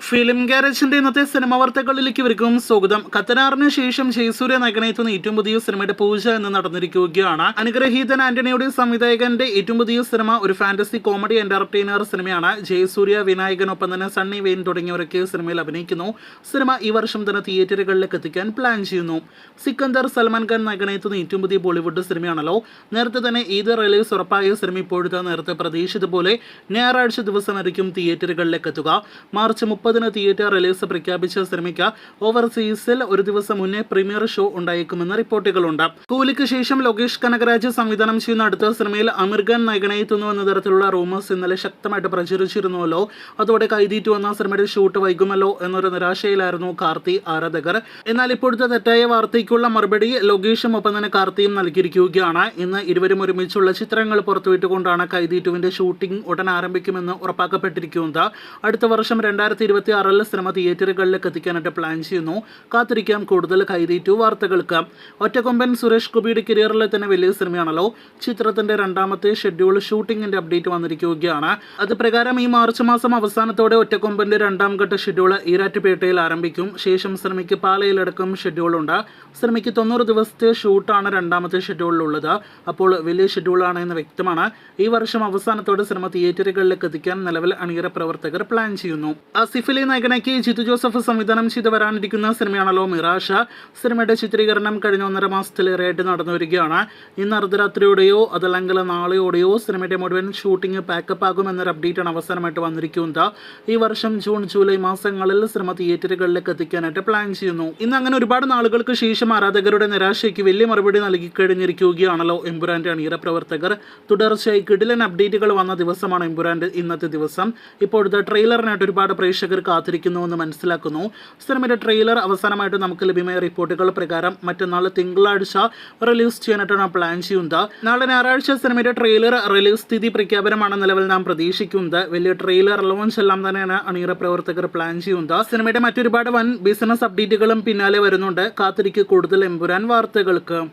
Film ഗാരേജിന്റെ ഇന്നത്തെ cinema വാർത്തകളിലേക്ക് ഇവർക്കും സ്വാഗതം. ഖത്തനാറിന് ശേഷം ജയസൂര്യ നായകനെത്തുന്ന ഏറ്റവും പുതിയ സിനിമയുടെ പൂജ എന്ന് നടന്നിരിക്കുകയാണ്. അനുഗ്രഹീതൻ ആന്റണിയുടെ സംവിധായകന്റെ ഏറ്റവും പുതിയ സിനിമ ഒരു ഫാന്റസി കോമഡി എന്റർടൈനർ സിനിമയാണ്. ജയസൂര്യ, വിനായകനൊപ്പം തന്നെ സണ്ണി വെയിൻ തുടങ്ങിയവരൊക്കെ സിനിമയിൽ അഭിനയിക്കുന്നു. സിനിമ ഈ വർഷം തന്നെ തിയേറ്ററുകളിലേക്ക് എത്തിക്കാൻ പ്ലാൻ ചെയ്യുന്നു. സിക്കന്ദർ സൽമാൻ ഖാൻ നായകനെത്തുന്ന ഏറ്റവും പുതിയ ബോളിവുഡ് സിനിമയാണല്ലോ. നേരത്തെ തന്നെ ഈദ് റിലീസ് ഉറപ്പായ സിനിമ ഇപ്പോഴത്തെ നേരത്തെ പ്രതീക്ഷിച്ചതുപോലെ ഞായറാഴ്ച ദിവസമായിരിക്കും തിയേറ്ററുകളിലേക്ക് എത്തുക. മാർച്ച് 30 തിയേറ്റർ റിലീസ് പ്രഖ്യാപിച്ച സിനിമയ്ക്ക് ഓവർസീസിൽ ഒരു ദിവസം മുന്നേ പ്രീമിയർ ഷോ ഉണ്ടായേക്കുമെന്ന് റിപ്പോർട്ടുകളുണ്ട്. കൂലിക്ക് ശേഷം ലോകേഷ് കനകരാജ് സംവിധാനം ചെയ്യുന്ന അടുത്ത സിനിമയിൽ അമീർ ഖാൻ നായകനെത്തുന്നു എന്ന തരത്തിലുള്ള റൂമേഴ്സ് ഇന്നലെ ശക്തമായിട്ട് പ്രചരിച്ചിരുന്നുവല്ലോ. അതോടെ കൈതീറ്റു എന്ന സിനിമയുടെ ഷൂട്ട് വൈകുമല്ലോ എന്നൊരു നിരാശയിലായിരുന്നു കാർത്തി ആരാധകർ. എന്നാൽ ഇപ്പോഴത്തെ തെറ്റായ വാർത്തയ്ക്കുള്ള മറുപടി ലോകേഷും ഒപ്പം തന്നെ കാർത്തിയും നൽകിയിരിക്കുകയാണ്. ഇന്ന് ഇരുവരും ഒരുമിച്ചുള്ള ചിത്രങ്ങൾ പുറത്തുവിട്ടുകൊണ്ടാണ് കൈതീറ്റുവിന്റെ ഷൂട്ടിംഗ് ഉടൻ ആരംഭിക്കുമെന്ന് ഉറപ്പാക്കപ്പെട്ടിരിക്കുന്നത്. അടുത്ത വർഷം 2026 സിനിമ തിയേറ്ററുകളിലേക്ക് എത്തിക്കാനായിട്ട് പ്ലാൻ ചെയ്യുന്നു. കാത്തിരിക്കാം കൂടുതൽ കൈതീറ്റു വാർത്തകൾക്ക്. ഒറ്റക്കൊമ്പൻ സുരേഷ് ഗോപിയുടെ കരിയറിലെ തന്നെ വലിയ സിനിമയാണല്ലോ. ചിത്രത്തിന്റെ രണ്ടാമത്തെ ഷെഡ്യൂൾ ഷൂട്ടിംഗിന്റെ അപ്ഡേറ്റ് വന്നിരിക്കുകയാണ്. അത് പ്രകാരം ഈ മാർച്ച് മാസം അവസാനത്തോടെ ഒറ്റക്കൊമ്പന്റെ രണ്ടാം ഘട്ട ഷെഡ്യൂൾ ഈരാറ്റുപേട്ടയിൽ ആരംഭിക്കും. ശേഷം സിനിമയ്ക്ക് പാലയിലടക്കം ഷെഡ്യൂളുണ്ട്. സിനിമയ്ക്ക് 90 ദിവസത്തെ ഷൂട്ടാണ് രണ്ടാമത്തെ ഷെഡ്യൂളിലുള്ളത്. അപ്പോൾ വലിയ ഷെഡ്യൂളാണ് എന്ന് വ്യക്തമാണ്. ഈ വർഷം അവസാനത്തോടെ സിനിമ തിയേറ്ററുകളിലേക്ക് എത്തിക്കാൻ നിലവിൽ അണിയറ പ്രവർത്തകർ പ്ലാൻ ചെയ്യുന്നു. ആസിഫ് അലി നായകനാക്കി ജിത്തു ജോസഫ് സംവിധാനം ചെയ്ത് വരാനിരിക്കുന്ന സിനിമയാണല്ലോ മിറാഷ. സിനിമയുടെ ചിത്രീകരണം കഴിഞ്ഞ 1.5 മാസത്തിലേറെയായിട്ട് നടന്നു വരികയാണ്. ഇന്ന് അർദ്ധരാത്രിയോടെയോ അതല്ലെങ്കിൽ നാളെയോടെയോ സിനിമയുടെ മുഴുവൻ ഷൂട്ടിംഗ് പാക്കപ്പ് ആകുമെന്നൊരു അപ്ഡേറ്റാണ് അവസാനമായിട്ട് വന്നിരിക്കുന്നത്. ഈ വർഷം ജൂൺ ജൂലൈ മാസങ്ങളിൽ സിനിമ തിയേറ്ററുകളിലേക്ക് എത്തിക്കാനായിട്ട് പ്ലാൻ ചെയ്യുന്നു. ഇന്ന് അങ്ങനെ ഒരുപാട് നാളുകൾക്ക് ശേഷം ആരാധകരുടെ നിരാശയ്ക്ക് വലിയ മറുപടി നൽകി കഴിഞ്ഞിരിക്കുകയാണല്ലോ എമ്പുരാന്റെ അണിയറ പ്രവർത്തകർ. തുടർച്ചയായി കിടിലൻ അപ്ഡേറ്റുകൾ വന്ന ദിവസമാണ് എമ്പുരാന്റെ ഇന്നത്തെ ദിവസം. ഇപ്പോഴത്തെ ട്രെയിലറിനായിട്ട് ഒരുപാട് പ്രേക്ഷകർ കാത്തിരിക്കുന്നുവെന്ന് മനസ്സിലാക്കുന്നു. സിനിമയുടെ ട്രെയിലർ അവസാനമായിട്ട് നമുക്ക് ലഭ്യമായ റിപ്പോർട്ടുകൾ പ്രകാരം മറ്റന്നാൾ തിങ്കളാഴ്ച റിലീസ് ചെയ്യാനായിട്ടാണ് പ്ലാൻ ചെയ്യുന്നത്. നാളെ ഞായറാഴ്ച സിനിമയുടെ ട്രെയിലർ റിലീസ് തീയതി പ്രഖ്യാപനമാണ് നിലവിൽ നാം പ്രതീക്ഷിക്കുന്നത്. വലിയ ട്രെയിലർ ലോഞ്ച് എല്ലാം തന്നെയാണ് അണിയറ പ്രവർത്തകർ പ്ലാൻ ചെയ്യുന്നത്. സിനിമയുടെ മറ്റൊരുപാട് വൻ ബിസിനസ് അപ്ഡേറ്റുകളും പിന്നാലെ വരുന്നുണ്ട്. കാത്തിരിക്കുക കൂടുതൽ എമ്പുരാൻ വാർത്തകൾക്ക്.